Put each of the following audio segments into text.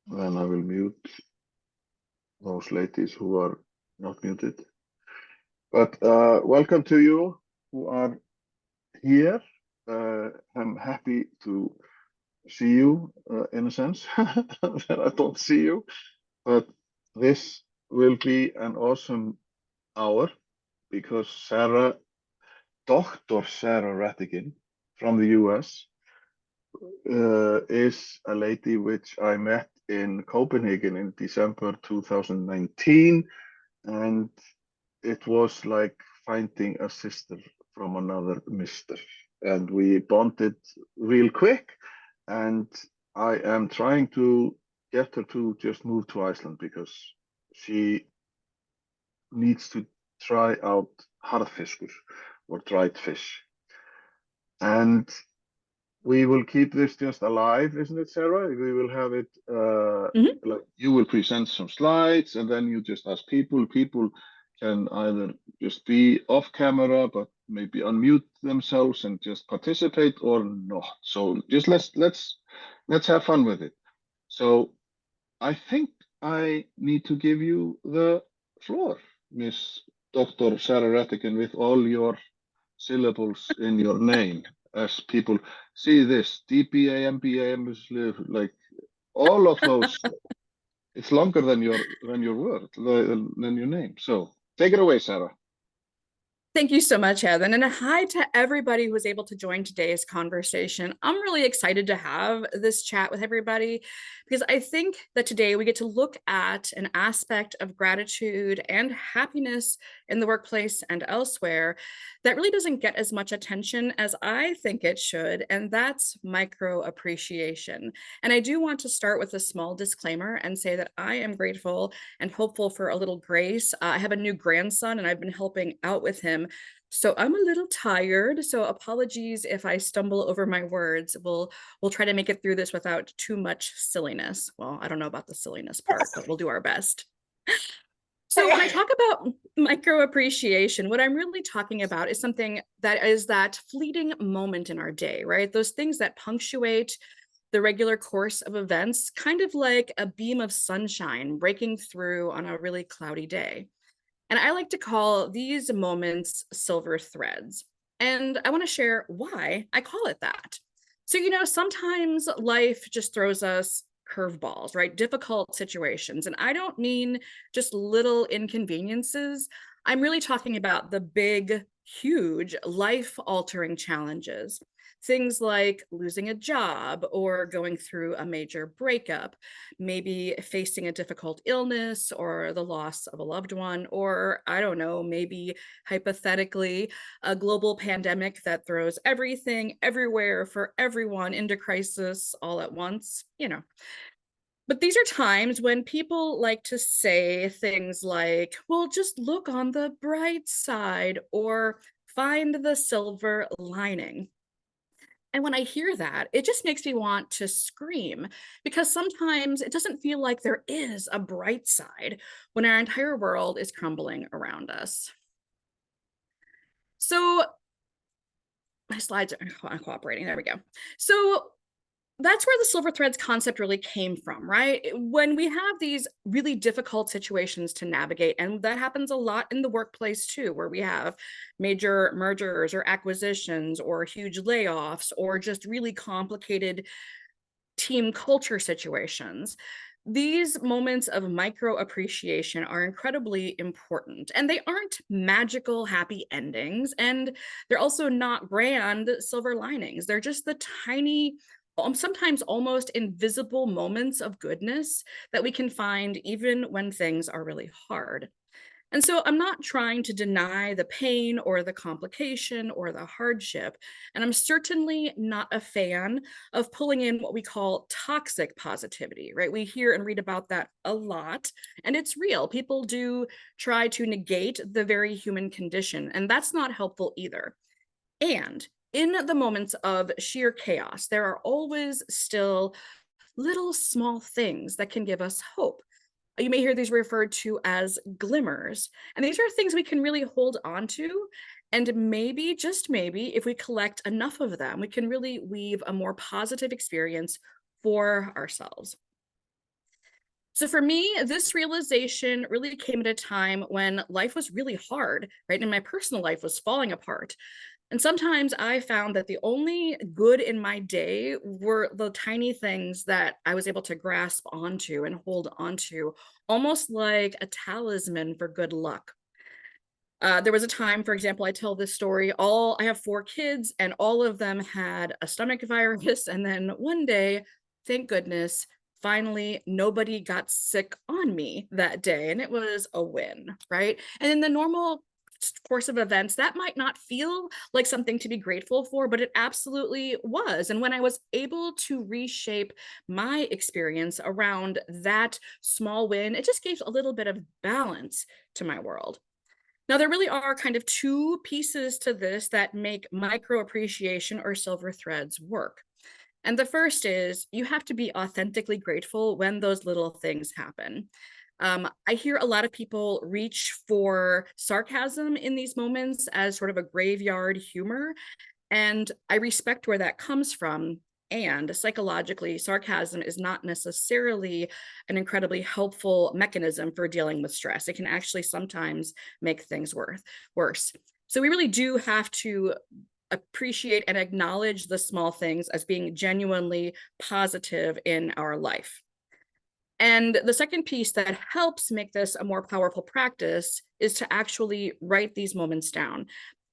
then I will mute those ladies who are not muted. But welcome to you who are here. I'm happy to see you in a sense that I don't see you, but this will be an awesome hour because Dr. Sarah Rattigan from the US is a lady which I met in Copenhagen in December 2019, and it was like finding a sister from another mister. And we bonded real quick, and I am trying to get her to just move to Iceland because she needs to try out harðfiskur or dried fish. And we will keep this just alive, isn't it, Sarah? We will have it like you will present some slides and then you just ask people. People can either just be off camera, but maybe unmute themselves and just participate or not. So just let's have fun with it. So I think I need to give you the floor, Miss Dr. Sarah Rattigan, with all your syllables in your name. As people see this, DBA, MBA, like all of those, it's longer than your word, than your name. So take it away, Sarah. Thank you so much, Heather. And hi to everybody who was able to join today's conversation. I'm really excited to have this chat with everybody because I think that today we get to look at an aspect of gratitude and happiness in the workplace and elsewhere that really doesn't get as much attention as I think it should, and that's micro appreciation. And I do want to start with a small disclaimer and say that I am grateful and hopeful for a little grace. I have a new grandson and I've been helping out with him. So I'm a little tired, so apologies if I stumble over my words. We'll try to make it through this without too much silliness. Well, I don't know about the silliness part, but we'll do our best. So when I talk about micro appreciation, what I'm really talking about is something that is that fleeting moment in our day, right? Those things that punctuate the regular course of events, kind of like a beam of sunshine breaking through on a really cloudy day. And I like to call these moments silver threads. And I want to share why I call it that. So, sometimes life just throws us curveballs, right? Difficult situations. And I don't mean just little inconveniences. I'm really talking about the big, huge life altering challenges. Things like losing a job or going through a major breakup, maybe facing a difficult illness or the loss of a loved one, or I don't know, maybe hypothetically, a global pandemic that throws everything everywhere for everyone into crisis all at once, But these are times when people like to say things like, well, just look on the bright side or find the silver lining. And when I hear that, it just makes me want to scream because sometimes it doesn't feel like there is a bright side when our entire world is crumbling around us. So my slides are cooperating. There we go. So that's where the silver threads concept really came from, right? When we have these really difficult situations to navigate, and that happens a lot in the workplace too, where we have major mergers or acquisitions or huge layoffs or just really complicated team culture situations. These moments of micro appreciation are incredibly important, and they aren't magical happy endings, and they're also not grand silver linings. They're just the tiny, sometimes almost invisible moments of goodness that we can find even when things are really hard. And so I'm not trying to deny the pain or the complication or the hardship. And I'm certainly not a fan of pulling in what we call toxic positivity, right? We hear and read about that a lot, and it's real. People do try to negate the very human condition, and that's not helpful either. And in the moments of sheer chaos, there are always still little small things that can give us hope. You may hear these referred to as glimmers. And these are things we can really hold on to. And maybe, just maybe, if we collect enough of them, we can really weave a more positive experience for ourselves. So for me, this realization really came at a time when life was really hard, right? And my personal life was falling apart. And sometimes I found that the only good in my day were the tiny things that I was able to grasp onto and hold onto, almost like a talisman for good luck. There was a time, for example, I tell this story, I have 4 kids and all of them had a stomach virus. And then one day, thank goodness, finally nobody got sick on me that day. And it was a win, right? And in the normal course of events, that might not feel like something to be grateful for, but it absolutely was. And when I was able to reshape my experience around that small win, it just gave a little bit of balance to my world. Now, there really are kind of 2 pieces to this that make micro appreciation or silver threads work. And the first is you have to be authentically grateful when those little things happen. I hear a lot of people reach for sarcasm in these moments as sort of a graveyard humor. And I respect where that comes from. And psychologically, sarcasm is not necessarily an incredibly helpful mechanism for dealing with stress. It can actually sometimes make things worse. So we really do have to appreciate and acknowledge the small things as being genuinely positive in our life. And the second piece that helps make this a more powerful practice is to actually write these moments down.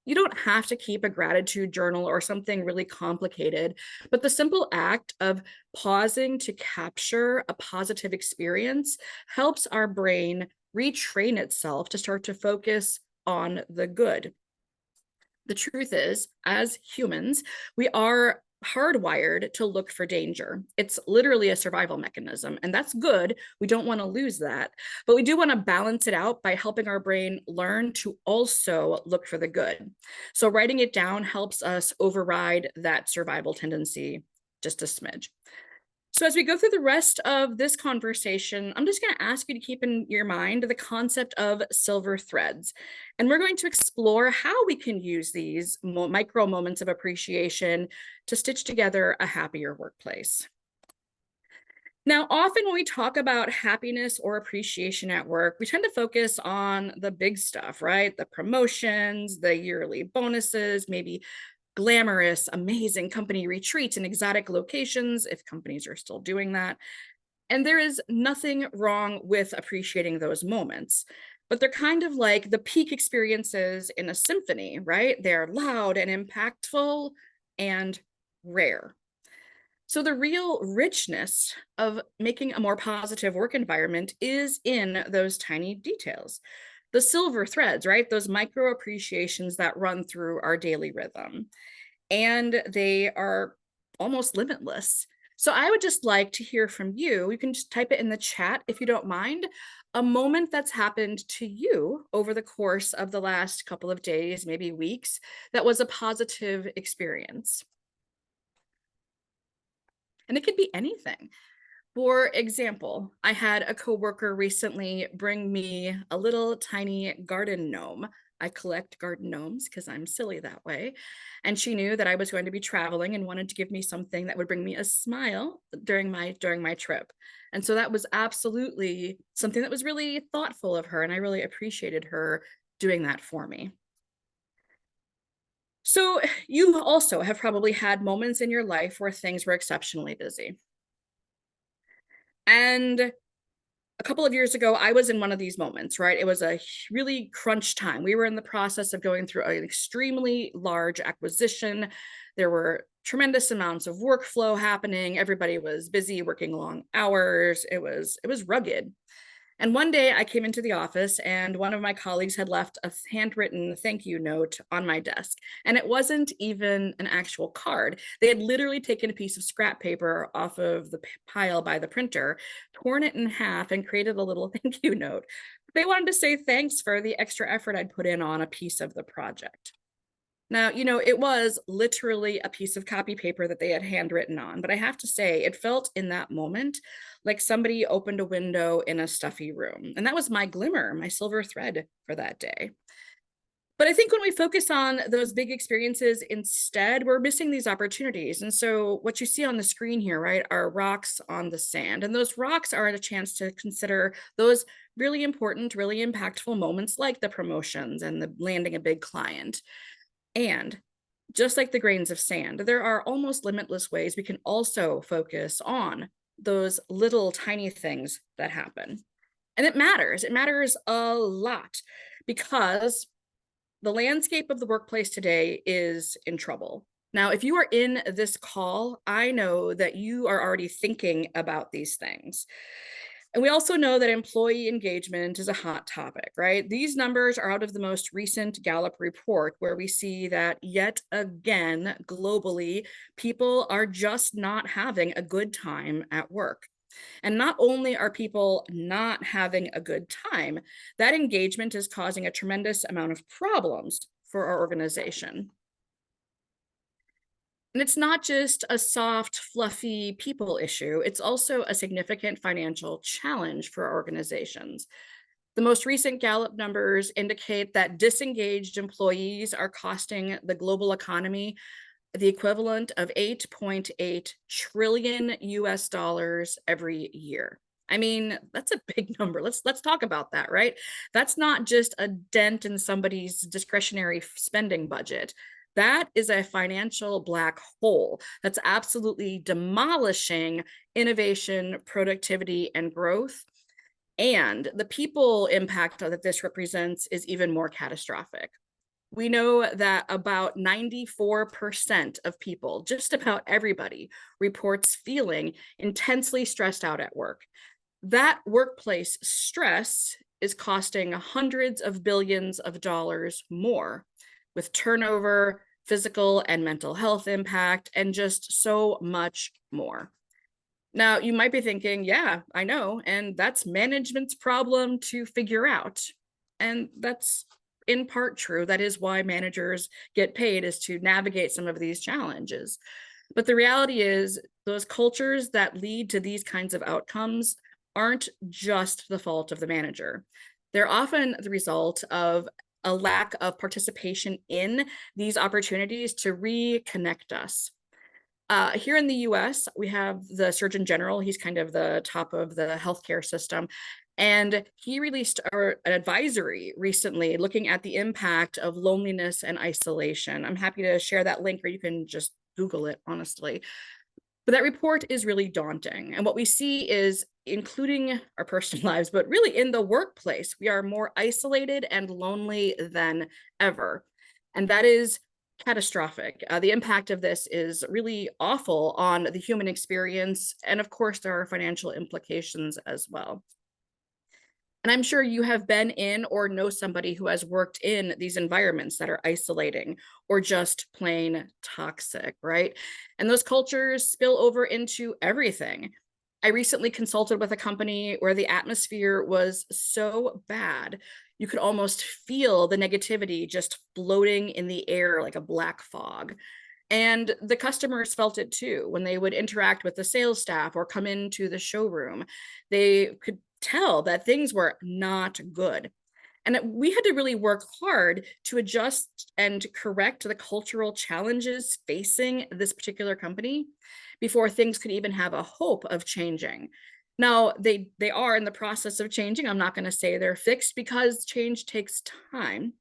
You don't have to keep a gratitude journal or something really complicated, but the simple act of pausing to capture a positive experience helps our brain retrain itself to start to focus on the good. The truth is, as humans, we are hardwired to look for danger. It's literally a survival mechanism, and that's good. We don't want to lose that, but we do want to balance it out by helping our brain learn to also look for the good. So writing it down helps us override that survival tendency just a smidge. So as we go through the rest of this conversation, I'm just going to ask you to keep in your mind the concept of silver threads. And we're going to explore how we can use these micro moments of appreciation to stitch together a happier workplace. Now, often when we talk about happiness or appreciation at work, we tend to focus on the big stuff, right? The promotions, the yearly bonuses, maybe glamorous, amazing company retreats in exotic locations, if companies are still doing that. And there is nothing wrong with appreciating those moments, but they're kind of like the peak experiences in a symphony, right? They're loud and impactful and rare. So the real richness of making a more positive work environment is in those tiny details. The silver threads, right? Those micro appreciations that run through our daily rhythm. And they are almost limitless. So I would just like to hear from you. You can just type it in the chat if you don't mind. A moment that's happened to you over the course of the last couple of days, maybe weeks, that was a positive experience. And it could be anything. For example, I had a coworker recently bring me a little tiny garden gnome. I collect garden gnomes because I'm silly that way. And she knew that I was going to be traveling and wanted to give me something that would bring me a smile during my trip. And so that was absolutely something that was really thoughtful of her, and I really appreciated her doing that for me. So you also have probably had moments in your life where things were exceptionally busy. And a couple of years ago, I was in one of these moments, right? It was a really crunch time. We were in the process of going through an extremely large acquisition. There were tremendous amounts of workflow happening. Everybody was busy working long hours. It was rugged. And one day I came into the office and one of my colleagues had left a handwritten thank you note on my desk. And it wasn't even an actual card. They had literally taken a piece of scrap paper off of the pile by the printer, torn it in half, and created a little thank you note. They wanted to say thanks for the extra effort I'd put in on a piece of the project. Now, it was literally a piece of copy paper that they had handwritten on, but I have to say, it felt in that moment like somebody opened a window in a stuffy room. And that was my glimmer, my silver thread for that day. But I think when we focus on those big experiences instead, we're missing these opportunities. And so what you see on the screen here, right, are rocks on the sand. And those rocks are a chance to consider those really important, really impactful moments like the promotions and the landing a big client. And just like the grains of sand, there are almost limitless ways we can also focus on those little tiny things that happen. And it matters. It matters a lot because the landscape of the workplace today is in trouble. Now, if you are in this call, I know that you are already thinking about these things. And we also know that employee engagement is a hot topic, right? These numbers are out of the most recent Gallup report, where we see that yet again, globally, people are just not having a good time at work. And not only are people not having a good time, that engagement is causing a tremendous amount of problems for our organization. And it's not just a soft, fluffy people issue, it's also a significant financial challenge for our organizations. The most recent Gallup numbers indicate that disengaged employees are costing the global economy the equivalent of 8.8 trillion US dollars every year. I mean, that's a big number. Let's talk about that, right? That's not just a dent in somebody's discretionary spending budget. That is a financial black hole that's absolutely demolishing innovation, productivity, and growth. And the people impact that this represents is even more catastrophic. We know that about 94% of people, just about everybody, reports feeling intensely stressed out at work. That workplace stress is costing hundreds of billions of dollars more, with turnover, physical and mental health impact, and just so much more. Now, you might be thinking, yeah, I know, and that's management's problem to figure out. And that's in part true. That is why managers get paid, is to navigate some of these challenges. But the reality is, those cultures that lead to these kinds of outcomes aren't just the fault of the manager. They're often the result of a lack of participation in these opportunities to reconnect us. Here in the US, we have the Surgeon General. He's kind of the top of the healthcare system. And he released an advisory recently looking at the impact of loneliness and isolation. I'm happy to share that link, or you can just Google it, honestly. But that report is really daunting. And what we see is, including our personal lives, but really in the workplace, we are more isolated and lonely than ever. And that is catastrophic. The impact of this is really awful on the human experience. And of course, there are financial implications as well. And I'm sure you have been in or know somebody who has worked in these environments that are isolating or just plain toxic, right? And those cultures spill over into everything. I recently consulted with a company where the atmosphere was so bad, you could almost feel the negativity just floating in the air like a black fog. And the customers felt it too. When they would interact with the sales staff or come into the showroom, they could tell that things were not good. And we had to really work hard to adjust and correct the cultural challenges facing this particular company before things could even have a hope of changing. Now, they are in the process of changing. I'm not going to say they're fixed, because change takes time.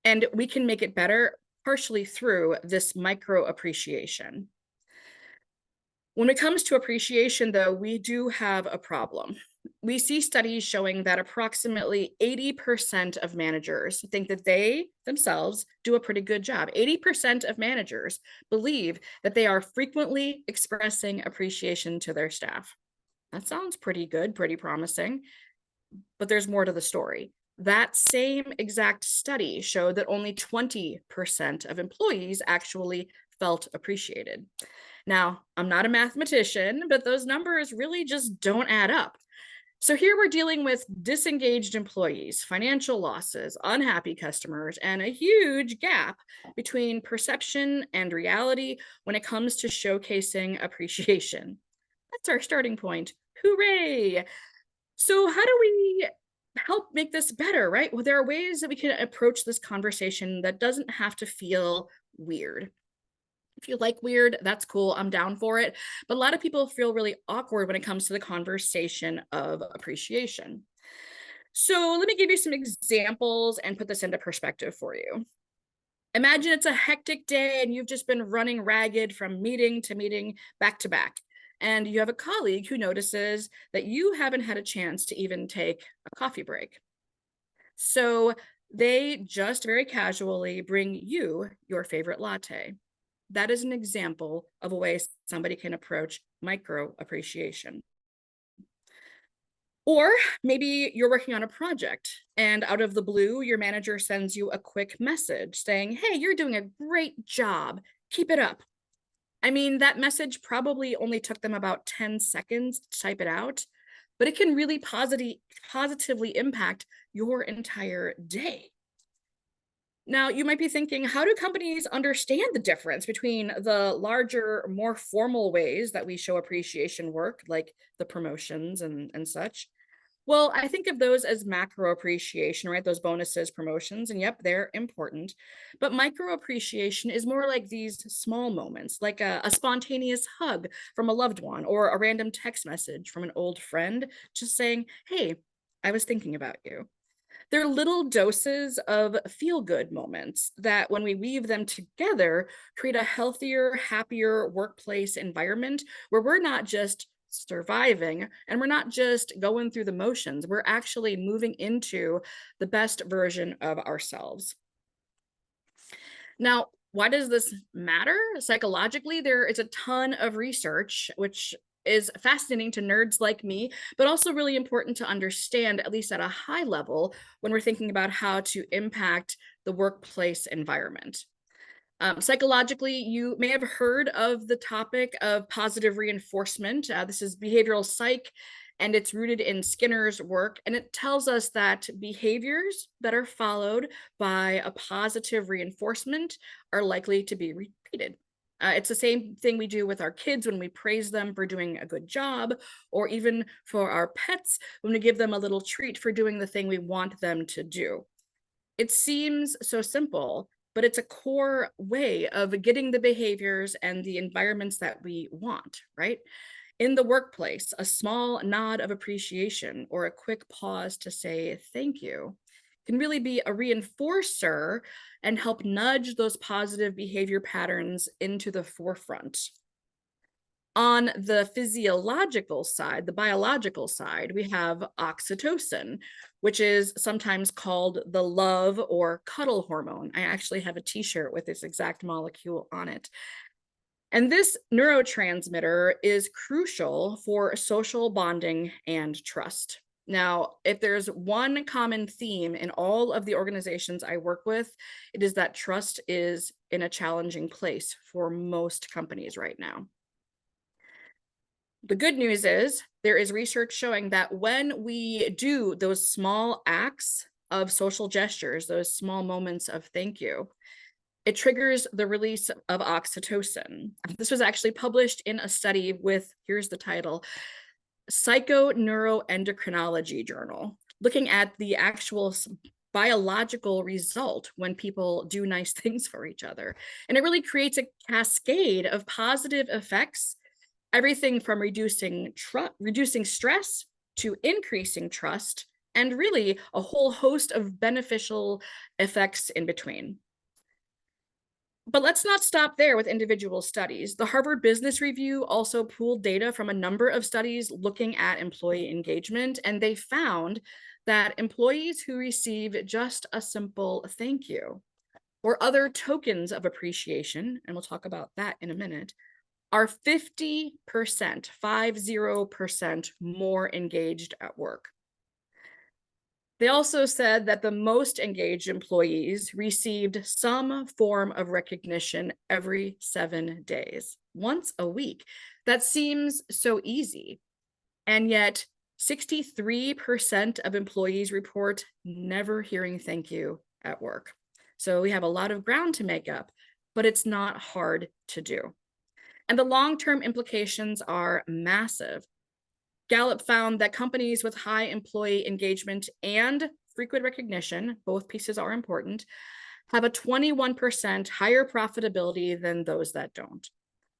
And we can make it better partially through this micro appreciation. When it comes to appreciation, though, we do have a problem. We see studies showing that approximately 80% of managers think that they themselves do a pretty good job. 80% of managers believe that they are frequently expressing appreciation to their staff. That sounds pretty good, pretty promising, but there's more to the story. That same exact study showed that only 20% of employees actually felt appreciated. Now, I'm not a mathematician, but those numbers really just don't add up. So here we're dealing with disengaged employees, financial losses, unhappy customers, and a huge gap between perception and reality when it comes to showcasing appreciation. That's our starting point. Hooray! So how do we help make this better, right? Well, there are ways that we can approach this conversation that doesn't have to feel weird. If you like weird, that's cool. I'm down for it. But a lot of people feel really awkward when it comes to the conversation of appreciation. So let me give you some examples and put this into perspective for you. Imagine it's a hectic day and you've just been running ragged from meeting to meeting, back to back. And you have a colleague who notices that you haven't had a chance to even take a coffee break. So they just very casually bring you your favorite latte. That is an example of a way somebody can approach micro appreciation. Or maybe you're working on a project and out of the blue, your manager sends you a quick message saying, "Hey, you're doing a great job. Keep it up." I mean, that message probably only took them about 10 seconds to type it out, but it can really positively impact your entire day. Now, you might be thinking, how do companies understand the difference between the larger, more formal ways that we show appreciation work, like the promotions and such? Well, I think of those as macro appreciation, right? Those bonuses, promotions, and yep, they're important. But micro appreciation is more like these small moments, like a spontaneous hug from a loved one or a random text message from an old friend, just saying, "Hey, I was thinking about you." They're little doses of feel good moments that, when we weave them together, create a healthier, happier workplace environment where we're not just surviving and we're not just going through the motions. We're actually moving into the best version of ourselves. Now, why does this matter? Psychologically, there is a ton of research, which is fascinating to nerds like me, but also really important to understand, at least at a high level, when we're thinking about how to impact the workplace environment. Psychologically, you may have heard of the topic of positive reinforcement. This is behavioral psych, and it's rooted in Skinner's work. And it tells us that behaviors that are followed by a positive reinforcement are likely to be repeated. It's the same thing we do with our kids when we praise them for doing a good job, or even for our pets when we give them a little treat for doing the thing we want them to do. It seems so simple, but it's a core way of getting the behaviors and the environments that we want, right? In the workplace, a small nod of appreciation or a quick pause to say thank you can really be a reinforcer and help nudge those positive behavior patterns into the forefront. On the physiological side, the biological side, we have oxytocin, which is sometimes called the love or cuddle hormone. I actually have a t-shirt with this exact molecule on it. And this neurotransmitter is crucial for social bonding and trust. Now, if there's one common theme in all of the organizations I work with, it is that trust is in a challenging place for most companies right now. The good news is there is research showing that when we do those small acts of social gestures, those small moments of thank you, it triggers the release of oxytocin. This was actually published in a study with, here's the title, Psychoneuroendocrinology Journal, looking at the actual biological result when people do nice things for each other. And it really creates a cascade of positive effects, everything from reducing stress to increasing trust, and really a whole host of beneficial effects in between. But let's not stop there with individual studies. The Harvard Business Review also pooled data from a number of studies looking at employee engagement, and they found that employees who receive just a simple thank you or other tokens of appreciation, and we'll talk about that in a minute, are 50% more engaged at work. They also said that the most engaged employees received some form of recognition every 7 days, once a week. That seems so easy. And yet 63% of employees report never hearing thank you at work. So we have a lot of ground to make up, but it's not hard to do. And the long-term implications are massive. Gallup found that companies with high employee engagement and frequent recognition, both pieces are important, have a 21% higher profitability than those that don't.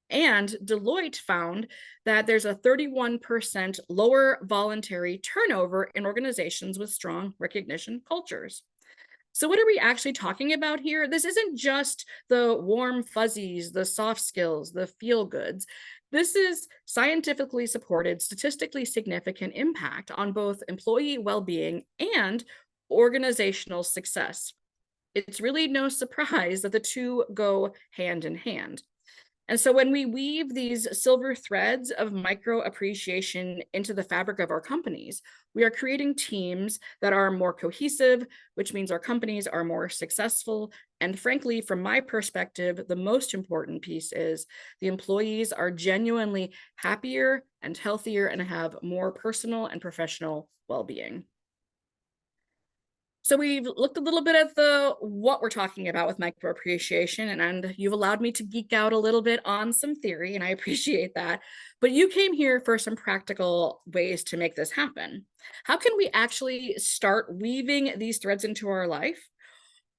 And Deloitte found that there's a 31% lower voluntary turnover in organizations with strong recognition cultures. So what are we actually talking about here? This isn't just the warm fuzzies, the soft skills, the feel goods. This is scientifically supported, statistically significant impact on both employee well-being and organizational success. It's really no surprise that the two go hand in hand. And so when we weave these silver threads of micro appreciation into the fabric of our companies, we are creating teams that are more cohesive, which means our companies are more successful. And frankly, from my perspective, the most important piece is the employees are genuinely happier and healthier and have more personal and professional well-being. So we've looked a little bit at what we're talking about with microappreciation, and you've allowed me to geek out a little bit on some theory, and I appreciate that. But you came here for some practical ways to make this happen. How can we actually start weaving these threads into our life?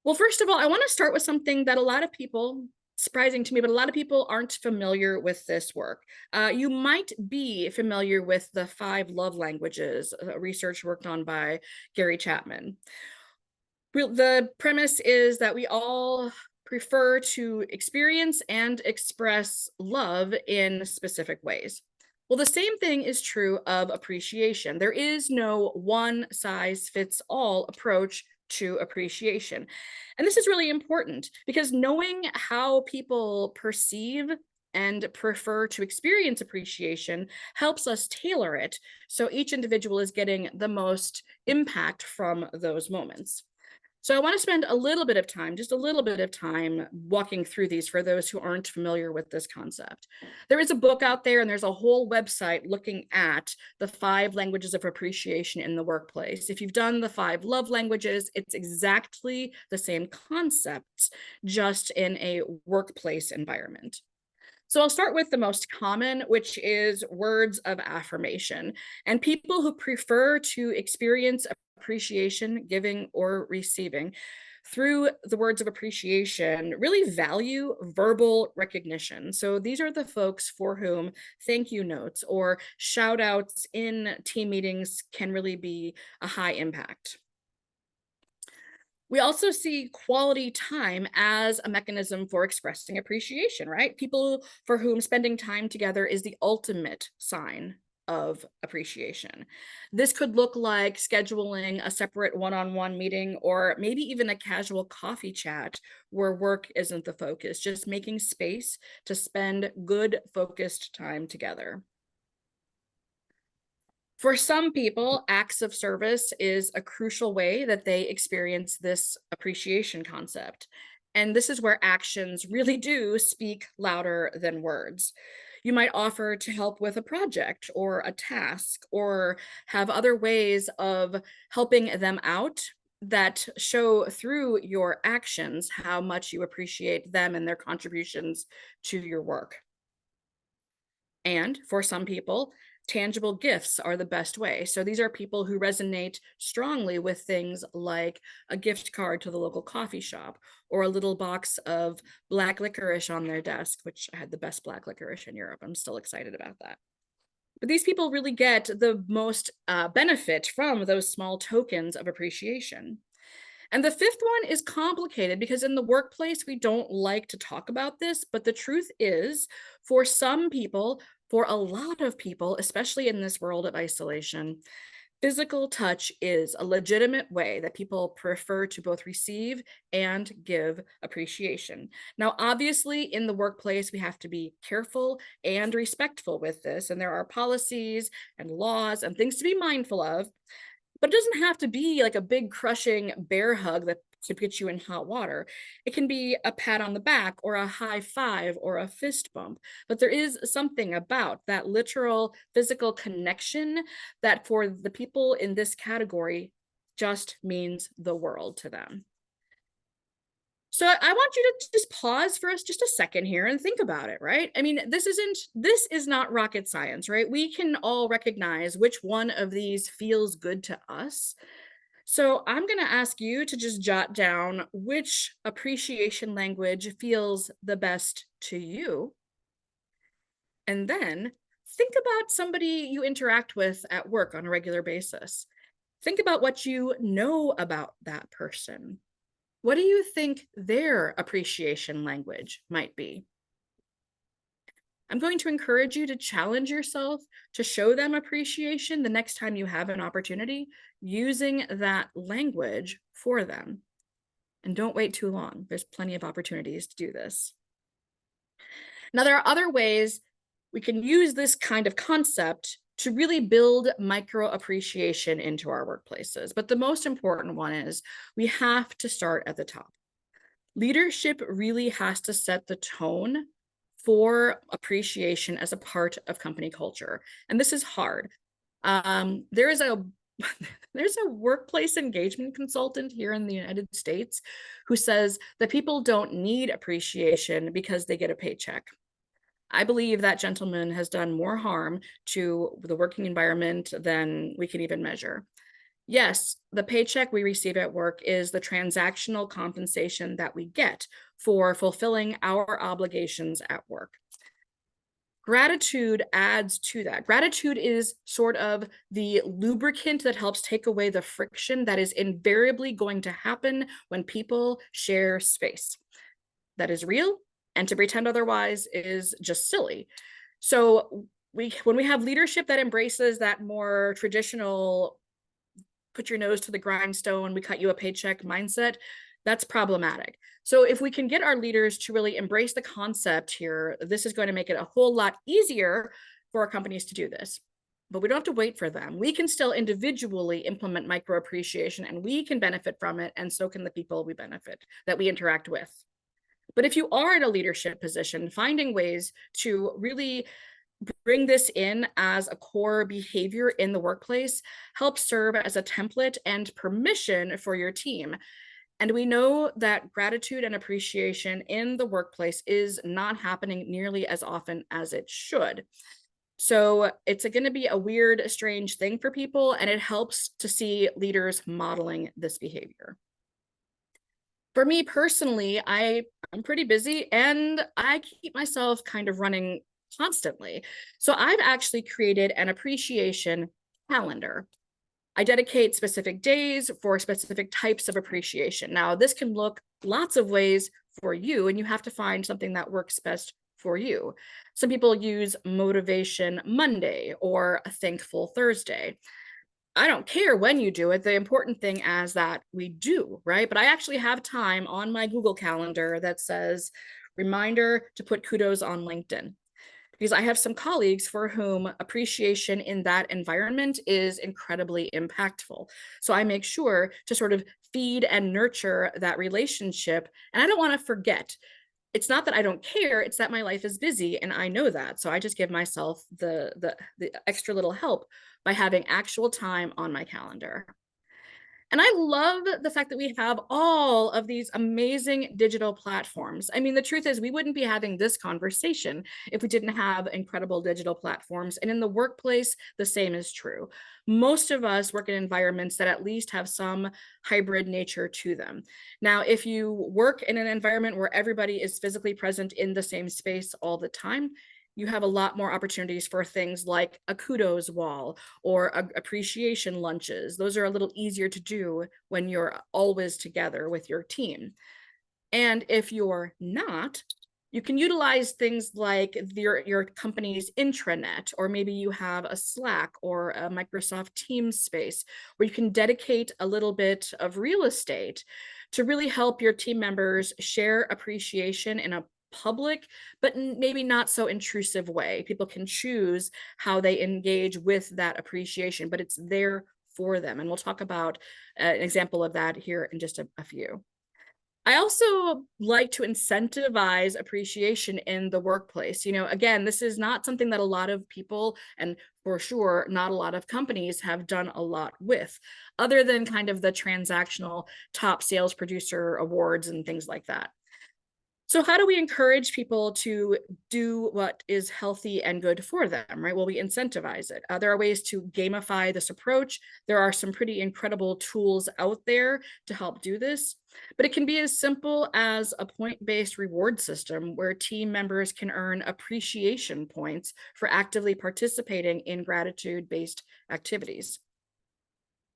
Well, first of all, I want to start with something that a lot of people, surprising to me, but a lot of people aren't familiar with this work. You might be familiar with the 5 love languages, research worked on by Gary Chapman. The premise is that we all prefer to experience and express love in specific ways. Well, the same thing is true of appreciation. There is no one size fits all approach to appreciation. And this is really important because knowing how people perceive and prefer to experience appreciation helps us tailor it so each individual is getting the most impact from those moments. So I want to spend a little bit of time, just a little bit of time walking through these for those who aren't familiar with this concept. There is a book out there and there's a whole website looking at the 5 languages of appreciation in the workplace. If you've done the 5 love languages, it's exactly the same concepts, just in a workplace environment. So I'll start with the most common, which is words of affirmation. And people who prefer to experience appreciation, giving or receiving, through the words of appreciation really value verbal recognition. So these are the folks for whom thank you notes or shout outs in team meetings can really be a high impact. We also see quality time as a mechanism for expressing appreciation, right? People for whom spending time together is the ultimate sign of appreciation. This could look like scheduling a separate one-on-one meeting or maybe even a casual coffee chat where work isn't the focus, just making space to spend good focused time together. For some people, acts of service is a crucial way that they experience this appreciation concept. And this is where actions really do speak louder than words. You might offer to help with a project or a task, or have other ways of helping them out that show through your actions how much you appreciate them and their contributions to your work. And for some people, tangible gifts are the best way. So these are people who resonate strongly with things like a gift card to the local coffee shop or a little box of black licorice on their desk, which I had the best black licorice in Europe. I'm still excited about that. But these people really get the most benefit from those small tokens of appreciation. And the 5th one is complicated because in the workplace, we don't like to talk about this, but the truth is, for some people, for a lot of people, especially in this world of isolation, physical touch is a legitimate way that people prefer to both receive and give appreciation. Now, obviously, in the workplace, we have to be careful and respectful with this, and there are policies and laws and things to be mindful of. But it doesn't have to be like a big crushing bear hug that to get you in hot water. It can be a pat on the back or a high five or a fist bump. But there is something about that literal physical connection that for the people in this category just means the world to them. So I want you to just pause for us just a second here and think about it, right? I mean, this is not rocket science, right? We can all recognize which one of these feels good to us. So I'm going to ask you to just jot down which appreciation language feels the best to you. And then think about somebody you interact with at work on a regular basis. Think about what you know about that person. What do you think their appreciation language might be? I'm going to encourage you to challenge yourself to show them appreciation the next time you have an opportunity using that language for them. And don't wait too long. There's plenty of opportunities to do this. Now, there are other ways we can use this kind of concept to really build micro appreciation into our workplaces. But the most important one is we have to start at the top. Leadership really has to set the tone for appreciation as a part of company culture. And this is hard. There is a there's a workplace engagement consultant here in the United States who says that people don't need appreciation because they get a paycheck. I believe that gentleman has done more harm to the working environment than we can even measure. Yes, the paycheck we receive at work is the transactional compensation that we get for fulfilling our obligations at work. Gratitude adds to that. Gratitude is sort of the lubricant that helps take away the friction that is invariably going to happen when people share space. That is real, and to pretend otherwise is just silly. So when we have leadership that embraces that more traditional put your nose to the grindstone, we cut you a paycheck mindset, that's problematic. So if we can get our leaders to really embrace the concept here, this is going to make it a whole lot easier for our companies to do this. But we don't have to wait for them. We can still individually implement micro appreciation, and we can benefit from it, and so can the people that we interact with. But if you are in a leadership position, finding ways to really bring this in as a core behavior in the workplace helps serve as a template and permission for your team. And we know that gratitude and appreciation in the workplace is not happening nearly as often as it should. So it's going to be a weird, strange thing for people, and it helps to see leaders modeling this behavior. For me personally, I'm pretty busy and I keep myself kind of running constantly. So I've actually created an appreciation calendar. I dedicate specific days for specific types of appreciation. Now, this can look lots of ways for you, and you have to find something that works best for you. Some people use Motivation Monday or a Thankful Thursday. I don't care when you do it. The important thing is that we do, right? But I actually have time on my Google Calendar that says, reminder to put kudos on LinkedIn. Because I have some colleagues for whom appreciation in that environment is incredibly impactful. So I make sure to sort of feed and nurture that relationship. And I don't want to forget. It's not that I don't care, it's that my life is busy and I know that. So I just give myself the extra little help by having actual time on my calendar. And I love the fact that we have all of these amazing digital platforms. I mean, the truth is, we wouldn't be having this conversation if we didn't have incredible digital platforms. And in the workplace, the same is true. Most of us work in environments that at least have some hybrid nature to them. Now, if you work in an environment where everybody is physically present in the same space all the time, you have a lot more opportunities for things like a kudos wall or appreciation lunches. Those are a little easier to do when you're always together with your team. And if you're not, you can utilize things like your company's intranet, or maybe you have a Slack or a Microsoft Teams space where you can dedicate a little bit of real estate to really help your team members share appreciation in a public, but maybe not so intrusive way. People can choose how they engage with that appreciation, but it's there for them. And we'll talk about an example of that here in just a few. I also like to incentivize appreciation in the workplace. Again, this is not something that a lot of people, and for sure, not a lot of companies have done a lot with, other than kind of the transactional top sales producer awards and things like that. So how do we encourage people to do what is healthy and good for them, right? Well, we incentivize it. There are ways to gamify this approach. There are some pretty incredible tools out there to help do this, but it can be as simple as a point-based reward system where team members can earn appreciation points for actively participating in gratitude-based activities.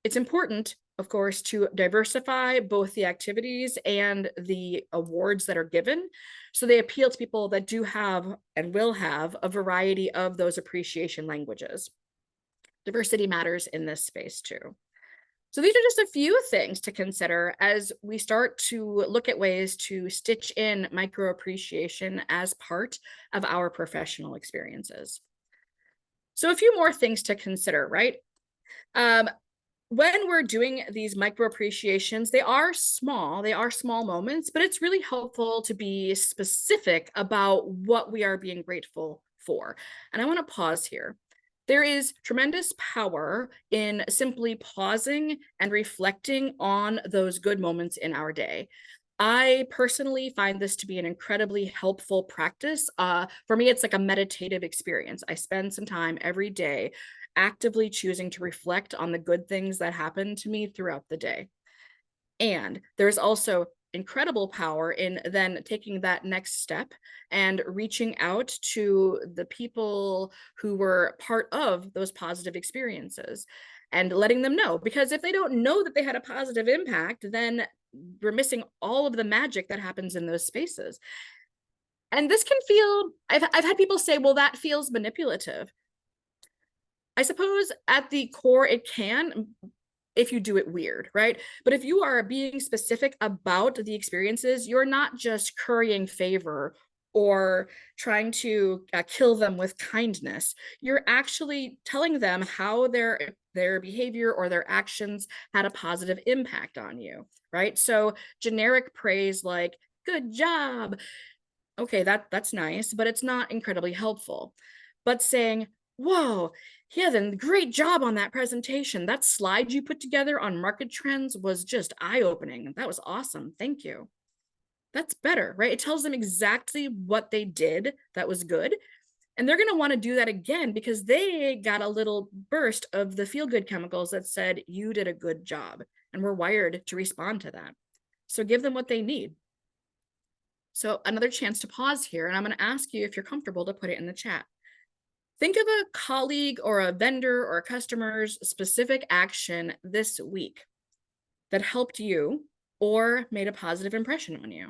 It's important, of course, to diversify both the activities and the awards that are given, so they appeal to people that do have and will have a variety of those appreciation languages. Diversity matters in this space too. So these are just a few things to consider as we start to look at ways to stitch in micro appreciation as part of our professional experiences. So a few more things to consider, right? Um, when we're doing these micro appreciations, they are small moments, but it's really helpful to be specific about what we are being grateful for. And I want to pause here. There is tremendous power in simply pausing and reflecting on those good moments in our day. I personally find this to be an incredibly helpful practice. For me, it's like a meditative experience. I spend some time every day actively choosing to reflect on the good things that happen to me throughout the day. And there's also incredible power in then taking that next step and reaching out to the people who were part of those positive experiences and letting them know. Because if they don't know that they had a positive impact, then we're missing all of the magic that happens in those spaces. And this can feel, I've had people say, well, that feels manipulative. I suppose at the core, it can, if you do it weird, right? But if you are being specific about the experiences, you're not just currying favor or trying to kill them with kindness. You're actually telling them how their behavior or their actions had a positive impact on you, right? So generic praise like "good job," okay, that's nice, but it's not incredibly helpful. But saying, whoa, yeah, then great job on that presentation. That slide you put together on market trends was just eye-opening. That was awesome. Thank you. That's better, right? It tells them exactly what they did that was good. And they're going to want to do that again because they got a little burst of the feel-good chemicals that said, you did a good job. And we're wired to respond to that. So give them what they need. So another chance to pause here, and I'm going to ask you if you're comfortable to put it in the chat. Think of a colleague or a vendor or a customer's specific action this week that helped you or made a positive impression on you.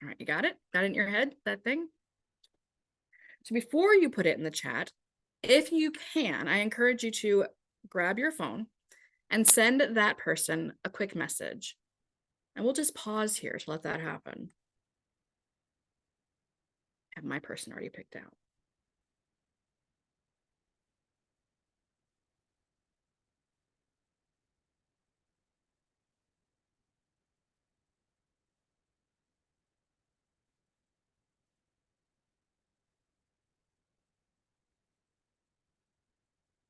All right, you got it? Got it in your head, that thing? So before you put it in the chat, if you can, I encourage you to grab your phone and send that person a quick message. And we'll just pause here to let that happen. I have my person already picked out.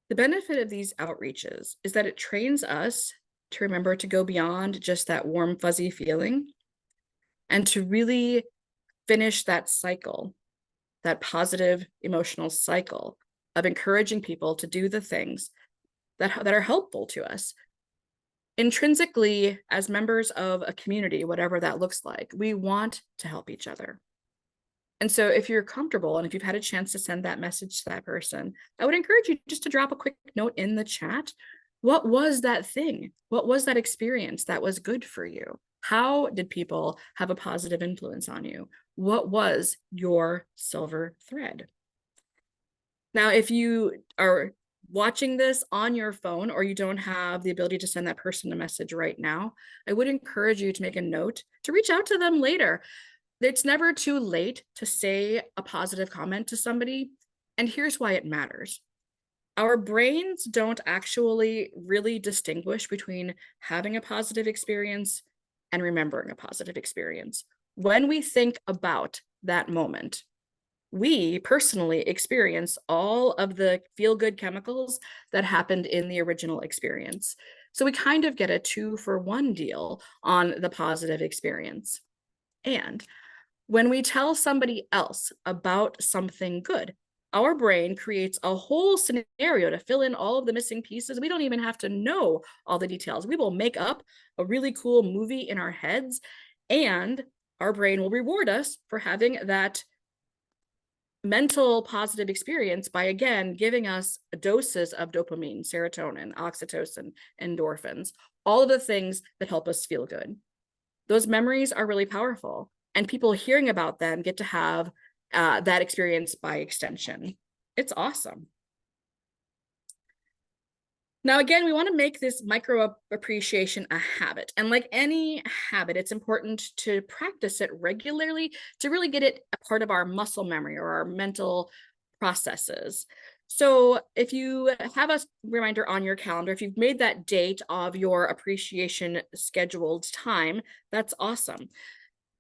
The benefit of these outreaches is that it trains us to remember to go beyond just that warm, fuzzy feeling and to really finish that cycle, that positive emotional cycle of encouraging people to do the things that are helpful to us. Intrinsically, as members of a community, whatever that looks like, we want to help each other. And so if you're comfortable and if you've had a chance to send that message to that person, I would encourage you just to drop a quick note in the chat. What was that thing? What was that experience that was good for you? How did people have a positive influence on you? What was your silver thread? Now, if you are watching this on your phone or you don't have the ability to send that person a message right now, I would encourage you to make a note to reach out to them later. It's never too late to say a positive comment to somebody. And here's why it matters. Our brains don't actually really distinguish between having a positive experience and remembering a positive experience. When we think about that moment, we personally experience all of the feel-good chemicals that happened in the original experience. So we kind of get a 2-for-1 deal on the positive experience. And when we tell somebody else about something good, our brain creates a whole scenario to fill in all of the missing pieces. We don't even have to know all the details. We will make up a really cool movie in our heads, and our brain will reward us for having that mental positive experience by, again, giving us doses of dopamine, serotonin, oxytocin, endorphins, all of the things that help us feel good. Those memories are really powerful, and people hearing about them get to have that experience by extension. It's awesome. Now, again, we want to make this micro appreciation a habit. And like any habit, it's important to practice it regularly to really get it a part of our muscle memory or our mental processes. So if you have a reminder on your calendar, if you've made that date of your appreciation scheduled time, that's awesome.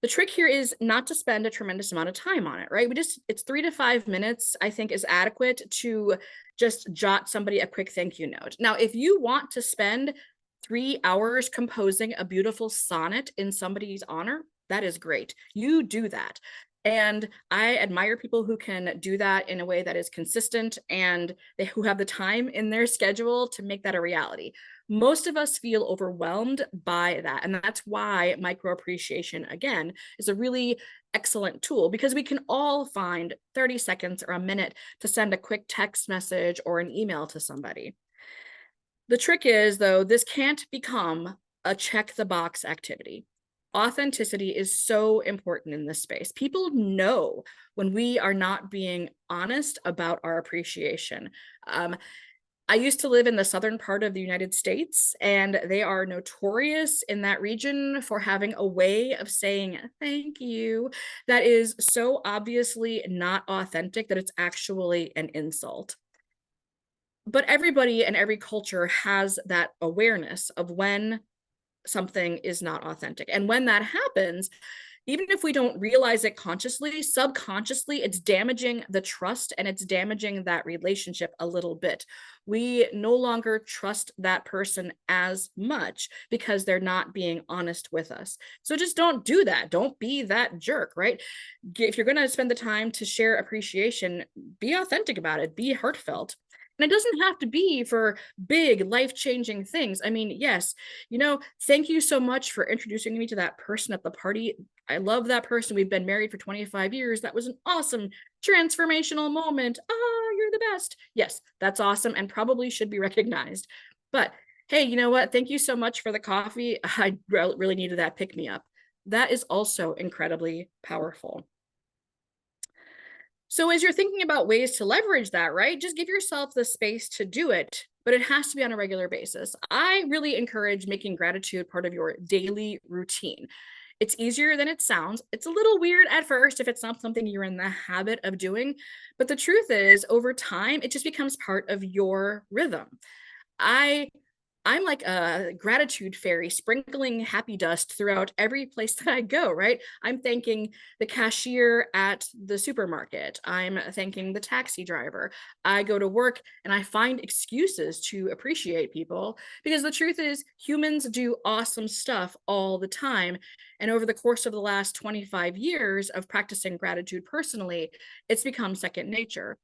The trick here is not to spend a tremendous amount of time on it, right? It's 3 to 5 minutes, I think, is adequate to just jot somebody a quick thank you note. Now, if you want to spend 3 hours composing a beautiful sonnet in somebody's honor, that is great. You do that. And I admire people who can do that in a way that is consistent and who have the time in their schedule to make that a reality. Most of us feel overwhelmed by that. And that's why micro appreciation, again, is a really excellent tool, because we can all find 30 seconds or a minute to send a quick text message or an email to somebody. The trick is, though, this can't become a check the box activity. Authenticity is so important in this space. People know when we are not being honest about our appreciation. I used to live in the southern part of the United States, and they are notorious in that region for having a way of saying thank you that is so obviously not authentic that it's actually an insult. But everybody and every culture has that awareness of when something is not authentic. And when that happens, even if we don't realize it consciously, subconsciously, it's damaging the trust and it's damaging that relationship a little bit. We no longer trust that person as much because they're not being honest with us. So just don't do that. Don't be that jerk, right? If you're going to spend the time to share appreciation, be authentic about it, be heartfelt. And it doesn't have to be for big life-changing things. I mean, yes, thank you so much for introducing me to that person at the party. I love that person. We've been married for 25 years. That was an awesome transformational moment. Oh, you're the best. Yes, that's awesome and probably should be recognized. But hey, you know what? Thank you so much for the coffee. I really needed that pick-me-up. That is also incredibly powerful. So as you're thinking about ways to leverage that, right, just give yourself the space to do it, but it has to be on a regular basis. I really encourage making gratitude part of your daily routine. It's easier than it sounds. It's a little weird at first if it's not something you're in the habit of doing, but the truth is, over time, it just becomes part of your rhythm. I'm like a gratitude fairy, sprinkling happy dust throughout every place that I go, right? I'm thanking the cashier at the supermarket. I'm thanking the taxi driver. I go to work and I find excuses to appreciate people, because the truth is, humans do awesome stuff all the time. And over the course of the last 25 years of practicing gratitude personally, it's become second nature.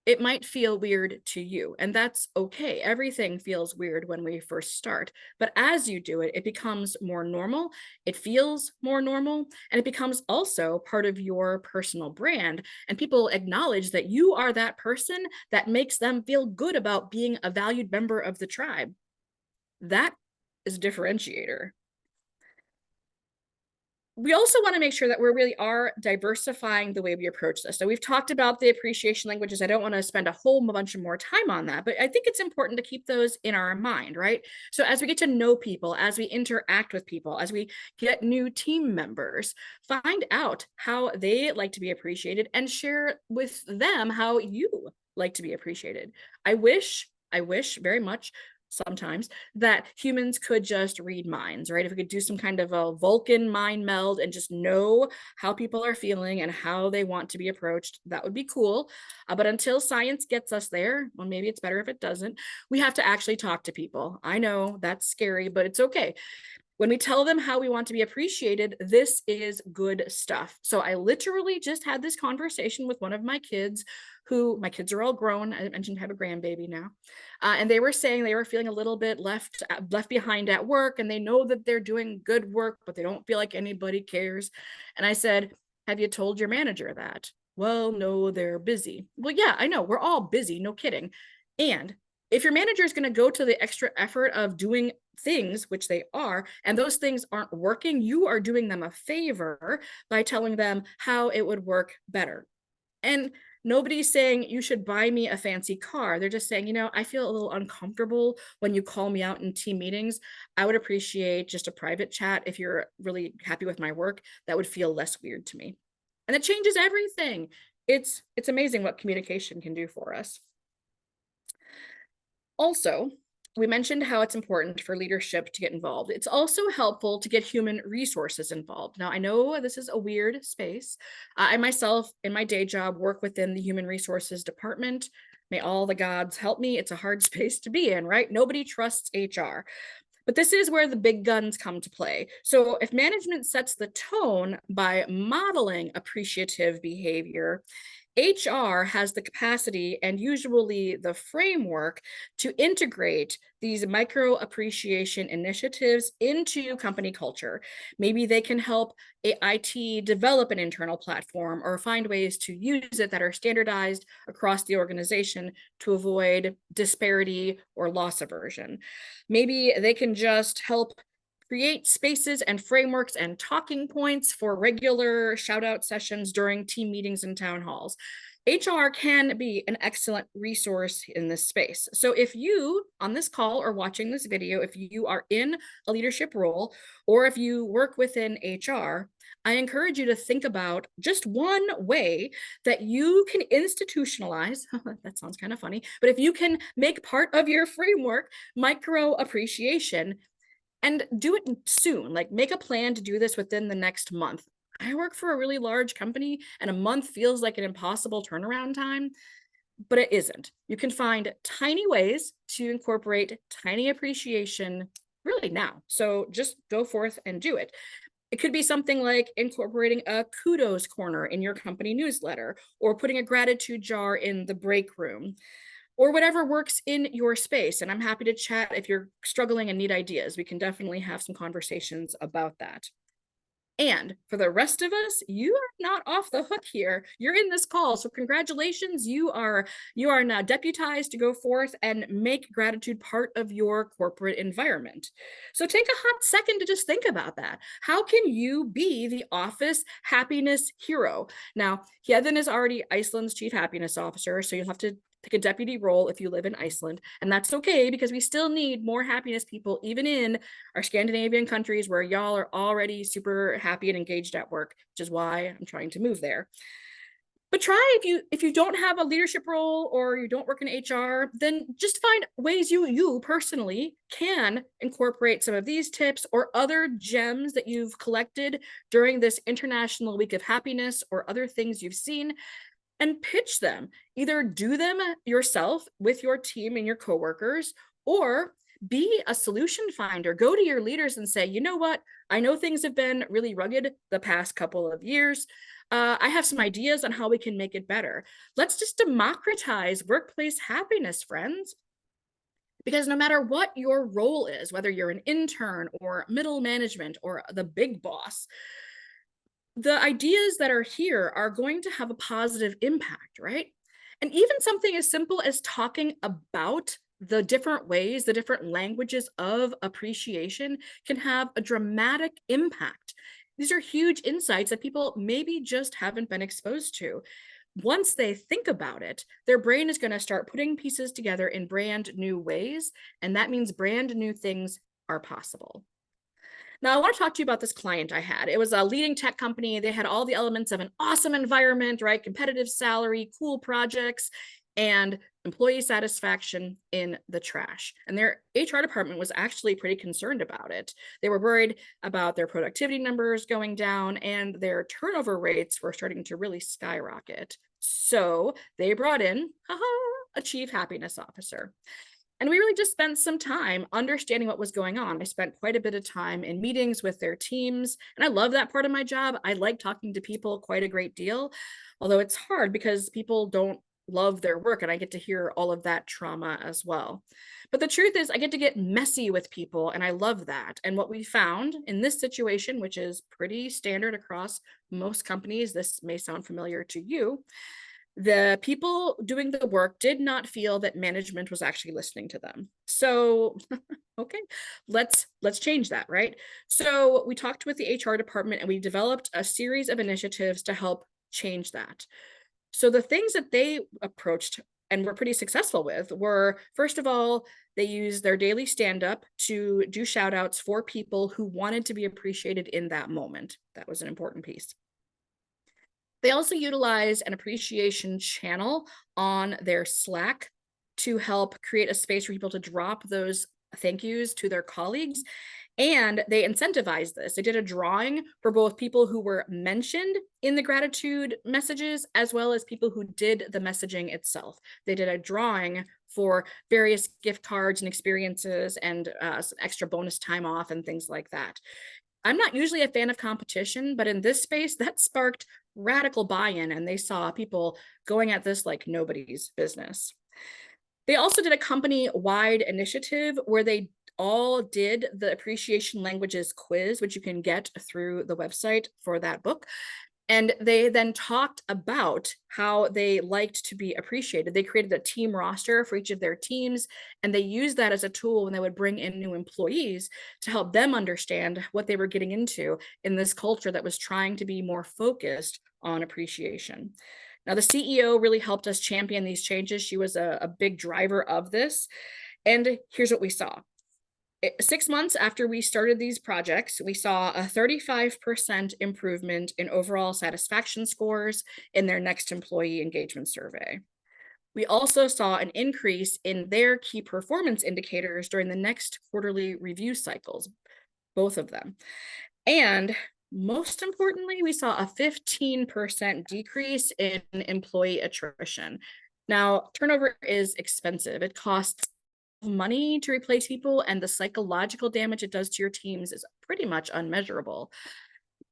It might feel weird to you, and that's okay. Everything feels weird when we first start, but as you do it, it becomes more normal, it feels more normal, and it becomes also part of your personal brand. And people acknowledge that you are that person that makes them feel good about being a valued member of the tribe. That is a differentiator. We also want to make sure that we really are diversifying the way we approach this. So we've talked about the appreciation languages. I don't want to spend a whole bunch of more time on that, but I think it's important to keep those in our mind, right? So as we get to know people, as we interact with people, as we get new team members, find out how they like to be appreciated and share with them how you like to be appreciated. I wish very much sometimes, that humans could just read minds, right? If we could do some kind of a Vulcan mind meld and just know how people are feeling and how they want to be approached, that would be cool. But until science gets us there, well, maybe it's better if it doesn't, we have to actually talk to people. I know that's scary, but it's okay. When we tell them how we want to be appreciated, this is good stuff. So I literally just had this conversation with one of my kids who, my kids are all grown. I mentioned I have a grandbaby now. And they were saying they were feeling a little bit left behind at work, and they know that they're doing good work, but they don't feel like anybody cares. And I said, have you told your manager that? Well, no, they're busy. Well, yeah, I know, we're all busy, no kidding. And if your manager is going to go to the extra effort of doing things, which they are, and those things aren't working, you are doing them a favor by telling them how it would work better. And nobody's saying you should buy me a fancy car. They're just saying, I feel a little uncomfortable when you call me out in team meetings. I would appreciate just a private chat. If you're really happy with my work, that would feel less weird to me. And it changes everything. It's amazing what communication can do for us. Also, we mentioned how it's important for leadership to get involved. It's also helpful to get human resources involved. Now, I know this is a weird space. I myself, in my day job, work within the human resources department. May all the gods help me. It's a hard space to be in, right? Nobody trusts HR. But this is where the big guns come to play. So if management sets the tone by modeling appreciative behavior, HR has the capacity and usually the framework to integrate these micro appreciation initiatives into company culture. Maybe they can help IT develop an internal platform or find ways to use it that are standardized across the organization to avoid disparity or loss aversion. Maybe they can just help create spaces and frameworks and talking points for regular shout out sessions during team meetings and town halls. HR can be an excellent resource in this space. So if you on this call or watching this video, if you are in a leadership role or if you work within HR, I encourage you to think about just one way that you can institutionalize, that sounds kind of funny, but if you can make part of your framework micro appreciation, and do it soon, like make a plan to do this within the next month. I work for a really large company and a month feels like an impossible turnaround time, but it isn't. You can find tiny ways to incorporate tiny appreciation really now. So just go forth and do it. It could be something like incorporating a kudos corner in your company newsletter or putting a gratitude jar in the break room, or whatever works in your space. And I'm happy to chat if you're struggling and need ideas. We can definitely have some conversations about that. And for the rest of us, you are not off the hook here. You're in this call. So congratulations. You are now deputized to go forth and make gratitude part of your corporate environment. So take a hot second to just think about that. How can you be the office happiness hero? Now, Héðinn is already Iceland's chief happiness officer, so you'll have to take a deputy role if you live in Iceland. And that's okay, because we still need more happiness people, even in our Scandinavian countries where y'all are already super happy and engaged at work, which is why I'm trying to move there. But try, if you don't have a leadership role or you don't work in HR, then just find ways you personally can incorporate some of these tips or other gems that you've collected during this International Week of Happiness or other things you've seen, and pitch them. Either do them yourself with your team and your coworkers, or be a solution finder. Go to your leaders and say, you know what? I know things have been really rugged the past couple of years. I have some ideas on how we can make it better. Let's just democratize workplace happiness, friends. Because no matter what your role is, whether you're an intern or middle management or the big boss, the ideas that are here are going to have a positive impact, right? And even something as simple as talking about the different ways, the different languages of appreciation can have a dramatic impact. These are huge insights that people maybe just haven't been exposed to. Once they think about it, their brain is going to start putting pieces together in brand new ways. And that means brand new things are possible. Now, I want to talk to you about this client I had. It was a leading tech company. They had all the elements of an awesome environment, right? Competitive salary, cool projects. And employee satisfaction in the trash. And their HR department was actually pretty concerned about it. They were worried about their productivity numbers going down, and their turnover rates were starting to really skyrocket. So they brought in a chief happiness officer. And we really just spent some time understanding what was going on. I spent quite a bit of time in meetings with their teams, and I love that part of my job. I like talking to people quite a great deal, although it's hard because people don't love their work, and I get to hear all of that trauma as well. But the truth is, I get to get messy with people, and I love that. And what we found in this situation, which is pretty standard across most companies, this may sound familiar to you, the people doing the work did not feel that management was actually listening to them. So, okay, let's change that, right? So we talked with the HR department and we developed a series of initiatives to help change that. So the things that they approached and were pretty successful with were, first of all, they used their daily stand-up to do shout outs for people who wanted to be appreciated in that moment. That was an important piece. They also utilize an appreciation channel on their Slack to help create a space for people to drop those thank yous to their colleagues. And they incentivize this. They did a drawing for both people who were mentioned in the gratitude messages as well as people who did the messaging itself. They did a drawing for various gift cards and experiences and some extra bonus time off and things like that. I'm not usually a fan of competition, but in this space, that sparked radical buy-in, and they saw people going at this like nobody's business. They also did a company-wide initiative where they all did the appreciation languages quiz, which you can get through the website for that book. And they then talked about how they liked to be appreciated. They created a team roster for each of their teams, and they used that as a tool when they would bring in new employees to help them understand what they were getting into in this culture that was trying to be more focused on appreciation. Now, the CEO really helped us champion these changes. She was a big driver of this. And here's what we saw. 6 months after we started these projects, we saw a 35% improvement in overall satisfaction scores in their next employee engagement survey. We also saw an increase in their key performance indicators during the next quarterly review cycles, both of them. And most importantly, we saw a 15% decrease in employee attrition. Now, turnover is expensive. It costs money to replace people, and the psychological damage it does to your teams is pretty much unmeasurable.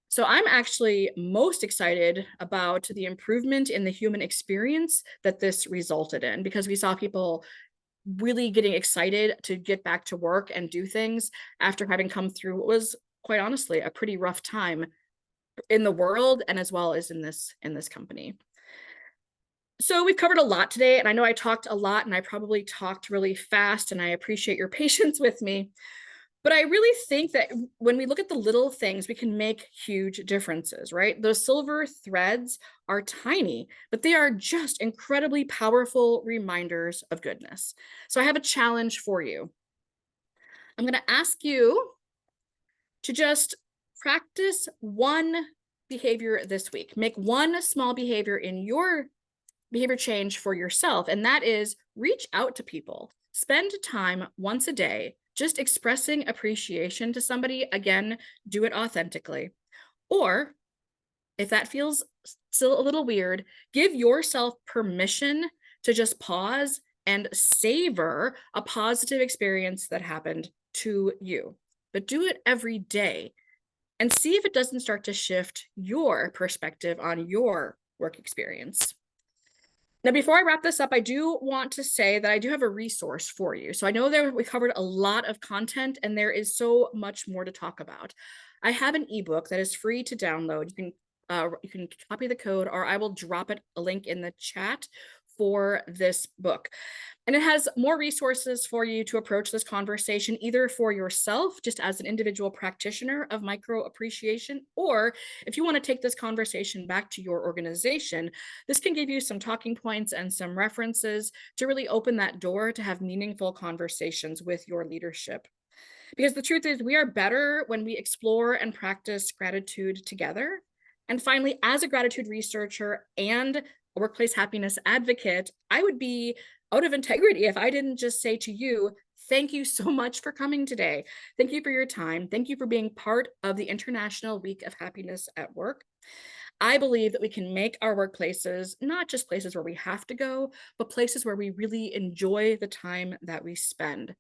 So I'm actually most excited about the improvement in the human experience that this resulted in, because we saw people really getting excited to get back to work and do things after having come through what was, quite honestly, a pretty rough time in the world and as well as in this company. So we've covered a lot today, and I know I talked a lot and I probably talked really fast, and I appreciate your patience with me. But I really think that when we look at the little things, we can make huge differences, right? Those silver threads are tiny, but they are just incredibly powerful reminders of goodness. So I have a challenge for you. I'm going to ask you to just practice one behavior this week. Make one small behavior in your behavior change for yourself, and that is reach out to people. Spend time once a day just expressing appreciation to somebody. Again, do it authentically. Or if that feels still a little weird, give yourself permission to just pause and savor a positive experience that happened to you. But do it every day and see if it doesn't start to shift your perspective on your work experience. Now, before I wrap this up, I do want to say that I do have a resource for you. So I know that we covered a lot of content and there is so much more to talk about. I have an ebook that is free to download. You can copy the code, or I will drop a link in the chat for this book. And it has more resources for you to approach this conversation, either for yourself, just as an individual practitioner of micro appreciation, or if you want to take this conversation back to your organization, this can give you some talking points and some references to really open that door to have meaningful conversations with your leadership. Because the truth is, we are better when we explore and practice gratitude together. And finally, as a gratitude researcher and a workplace happiness advocate, I would be out of integrity if I didn't just say to you, thank you so much for coming today. Thank you for your time. Thank you for being part of the International Week of Happiness at Work. I believe that we can make our workplaces not just places where we have to go, but places where we really enjoy the time that we spend.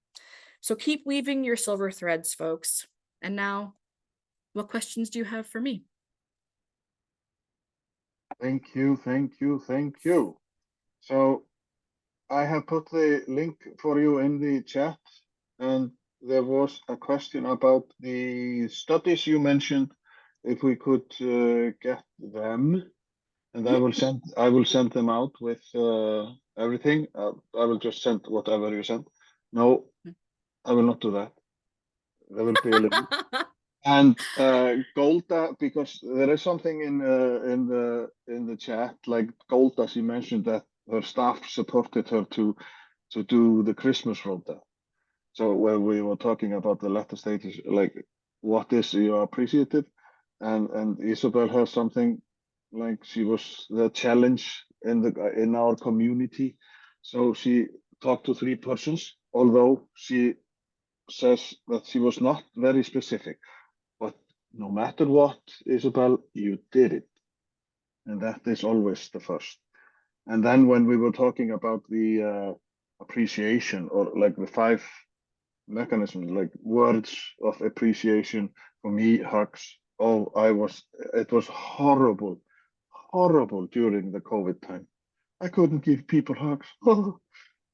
So keep weaving your silver threads, folks. And now, what questions do you have for me? Thank you, thank you, thank you. So I have put the link for you in the chat, and there was a question about the studies you mentioned, if we could get them, and I will send them out with everything. I will just send whatever you send. No, I will not do that. There will be a limit. And Golda, because there is something in the chat, like Golda, she mentioned that her staff supported her to do the Christmas rota. So when we were talking about the latter stages, like what is your appreciative, and Isabel has something like she was the challenge in our community. So she talked to 3 persons, although she says that she was not very specific. But no matter what, Isabel, you did it. And that is always the first. And then when we were talking about the appreciation, or like the 5 mechanisms, like words of appreciation, for me, hugs. Oh, it was horrible, horrible during the COVID time. I couldn't give people hugs.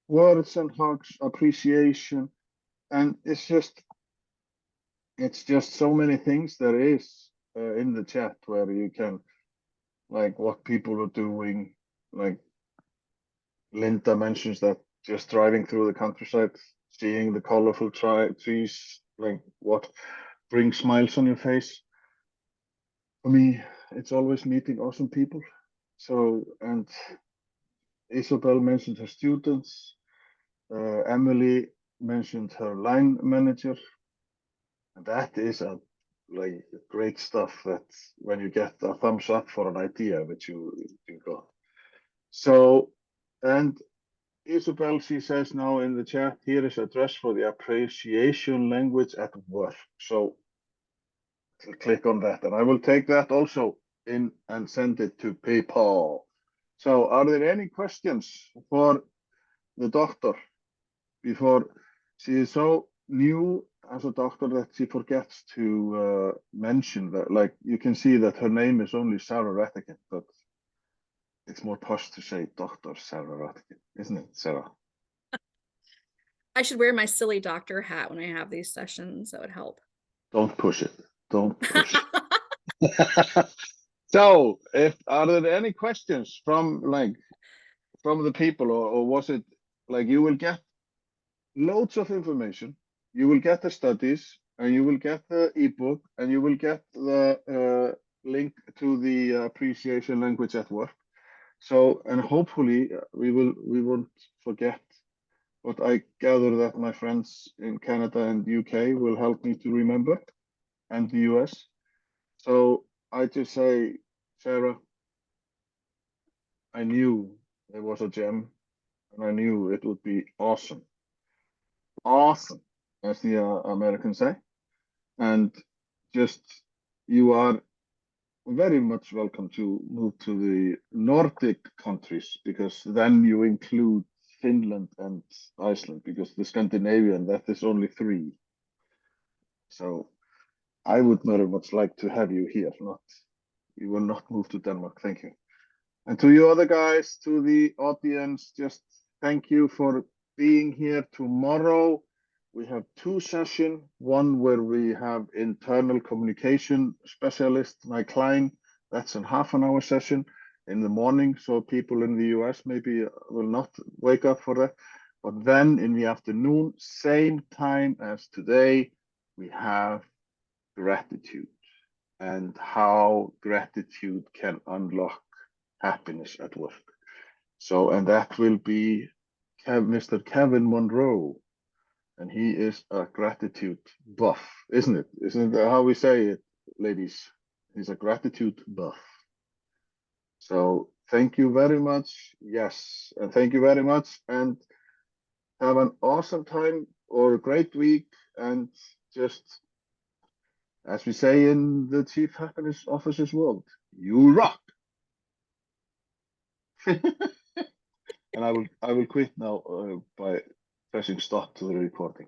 Words and hugs, appreciation. And it's just so many things there is in the chat where you can, like what people are doing. Like Linda mentions that just driving through the countryside, seeing the colorful trees, like what brings smiles on your face. For me, it's always meeting awesome people. So, and Isabel mentioned her students. Emily mentioned her line manager. And that is like great stuff, that when you get a thumbs up for an idea which you got. So, and Isabel, she says now in the chat, here is address for the appreciation language at work. So click on that, and I will take that also in and send it to PayPal. So are there any questions for the doctor before she is so new as a doctor that she forgets to mention that? Like you can see that her name is only Sarah Rattigan, but it's more posh to say Dr. Sarah Rattigan, isn't it, Sarah? I should wear my silly doctor hat when I have these sessions. That would help. Don't push it. Don't push it. So, are there any questions from the people, or was it like you will get loads of information, you will get the studies, and you will get the ebook, and you will get the link to the appreciation language at work. So, and hopefully we won't forget. But I gather that my friends in Canada and UK will help me to remember, and the US. So I just say, Sarah, I knew it was a gem, and I knew it would be awesome. Awesome, as the Americans say. And just, you are very much welcome to move to the Nordic countries, because then you include Finland and Iceland, because the Scandinavian, that is only 3. So I would very much like to have you here. You will not move to Denmark. Thank you. And to you other guys, to the audience, just thank you for being here. Tomorrow we have 2 sessions, one where we have internal communication specialist, Mike Klein. That's a half-an-hour session in the morning, so people in the US maybe will not wake up for that. But then in the afternoon, same time as today, we have gratitude, and how gratitude can unlock happiness at work. So, and that will be Mr. Kevin Monroe, and he is a gratitude buff, isn't it? Isn't that how we say it, ladies? He's a gratitude buff. So Thank you very much. Yes, and thank you very much. And have an awesome time or a great week. And just as we say in the Chief Happiness Officer's world, you rock. And I will quit now by pressing stop to the recording.